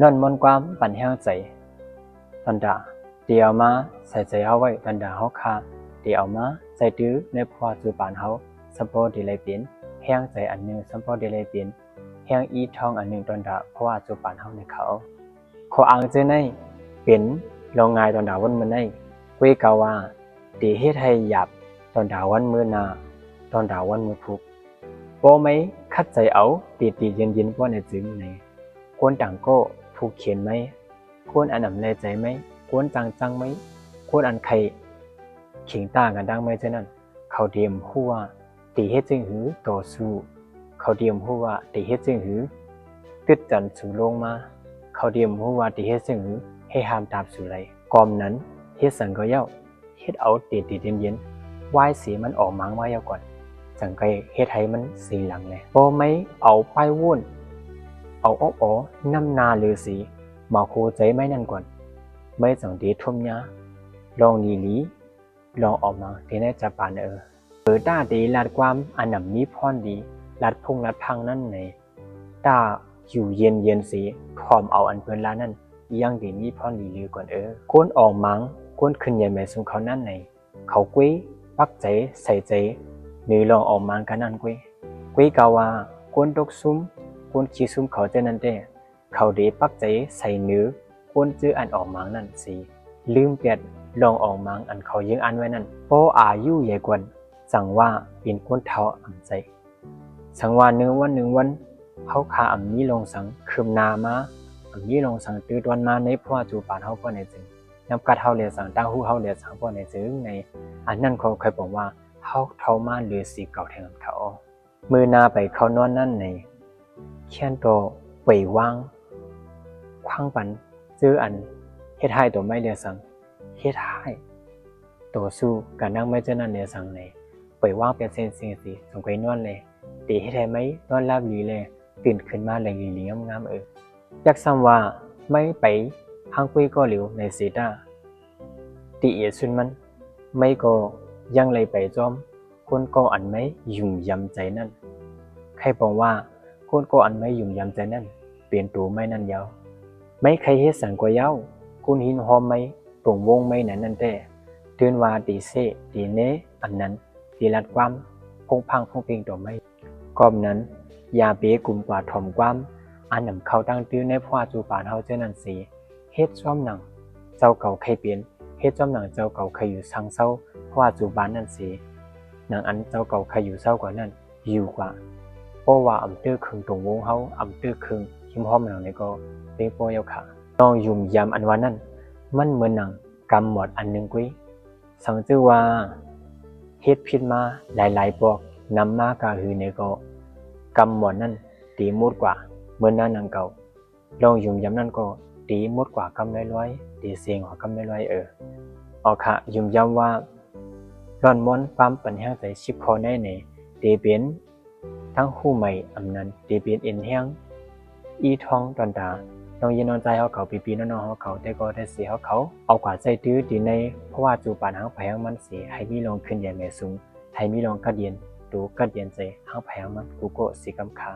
นอนมนความปันแห้งใจตอนด่าเดียวมาใส่ใจเอาไว้ตอนด่าเขาคาเดียวมาใจตื้อในพอจูปานเขาสัมปอดีเลยเปลี่ยนแห้งใจอันหนึ่งสัมปอดีเลยเปลี่ยนแห้งอีทองอันหนึ่งตอนด่าเพราะว่าจูปานเขาในเขาขออ่างเจอในเป็นลองงายตอนด่าวันมือในเวกาว่าดีเฮ็ดให้หยับตอนด่าวันมือนาตอนด่าวันมือพุกโปไม่คัดใจเอาตีเย็นว่าในจึงในควรต่างก็ถูกเขียนไหมควรอันนำในใจไหมควรจังไหมควรอันใครเขียงต่างกันดังไหมเช่นนั้นเขาเดียมหัวตีเฮ็ดจึงหือต่อสู้เขาเดียมหัวตีเฮ็ดจึงหือตึดจันสู่ลงมาเขาเดียมหัวตีเฮ็ดจึงหือให้ห้ามตามสู่ไรกอมนั้นเฮ็ดสังก็เย้าเฮ็ดเอาตีเย็นวายสีมันออกมังไว้เย้าก่อนจังไกเฮ็ดให้มันสีหลังเลยพอไม่เอาไปวุ่นเอาอ้อน้ำนาหรือสีมาโคใจไม่นั่นก่อนไม่จังดีทุ่มยาลองดีลีลองออกมาที่น่าจะปานต้าดีลาดความอันนำนี้พรดีลาดพุ่งลาดพังนั่นในต้าอยู่เย็นสีพร้อมเอาอันเพิ่นลานั่นยังดีนี้พรดีลือก่อนก้นออกมังก้นขึ้นใหญ่แม่สมเขานั่นในเขากุ้ยปักใจใส่ใจหรือลองออกมังกันนั่นกุ้ยกาว่าก้นตกซุ้มก้นขี้ซุ้มเขาเจนั่นเด้เขาดีปักใจใส่เนื้อก้นจื้ออันออกมังนั่นสีลืมเปียดลองออกมังอันเขายิงอันไว้นั่นโปอายุใหญ่กว่าสั่งว่าเป็นคนเท้าอ่ำใจสั่งว่าหนึ่งวันเขาขาอ่ำนี้ลงสังคืมนามาอ่ำนี้ลงสังตื้อวันมาในพ่อจูปานเขาก็ในจึงนำกัดเขาเรียสังตั้งหูเขาเรียสังก็ในจึงในอันนั้นเขาเคยบอกว่าเขาเท้ามาหรือสีเก่าแทนเขามือนาไปเขานอนนั่นในเขียนโตไปวางคว้างปันซื้ออันเฮ็ดให้ตัวไม่เรียสังเฮ็ดให้ตัวสู้การนั่งไม่เจอนั่นเรียสังในไปว่างเป็นเส้นสีสงไปนอนเลยตีให้แท้ไหมนอนราบหลีเลยตื่นขึ้นมาเลยหลีงามอยากซ้ำว่าไม่ไปพังคุยก็เหลียวในสีตาตีเอียสุนมันไม่ก็ยังเลยไปจอมคนก็อันไม่ยุ่งยำใจนั่นใครบอกว่าคนก็อันไม่ยุ่งยำใจนั่นเปลี่ยนตัวไม่นั่นยาวไม่ใครเฮ็ดสังกว่าเย้าคุณหินหอมไม่ตรงวงไม่นั้นแต่เตือนว่าตีเสตีเนอันนั้นตีลัดความพงพังพงเพียงตัวไม่กอมนั้นยาเปียกลุ่มกว่าถ่อมความอันนำเขาตั้งตื้อในพ่อจูปานเฮาเจ้านันสีเฮ็ดซ้อมหนังเจ้าเก่าใครเปลี่ยนเฮ็ดซ้อมหนังเจ้าเก่าใครอยู่สังเศร้าพ่อจูปานนั่นสีหนังอันเจ้าเก่าใครอยู่เศร้ากว่านั้นอยู่กว่าเพราะว่าอำตื้อคึงตรงวงเฮาอำตื้อคึงหิมหอมหนังในก็เป็นโปยค่ะน้องยุ่มยำอันว่านั้นมันเหมือนหนังกำหมดอันหนึ่งกุ้ยสังจื้อว่าเฮ็ดผิดมาหลายๆปอกนำมากาหือในก็กำหมดนั่นตีมุดกว่าเมื่อนั้นนังเก่าลองยุ่มยำนั่นก็ตีมุดกว่ากำร้อยตีเสียงกว่ากำร้อยเอาค่ะยุ่มยำว่าร้อนม้อนปั๊มปัญหาใจชิบคอได้ในตีเป็นทั้งคู่ใหม่อำนั้นตีเป็นเอ็นแห้งอีทองตอนตาน้องยินนอนใจเขาปีน้องเขาแต่ก็ได้เสียเขาเอากว่าใจตื้อดีในเพราะว่าจูปานหางแผงมันเสียให้มีลงขึ้นใหญ่แม่สูงให้มีลงกัดเย็นดูกัดเย็นใจหางแผงมันกูโกสีกำคา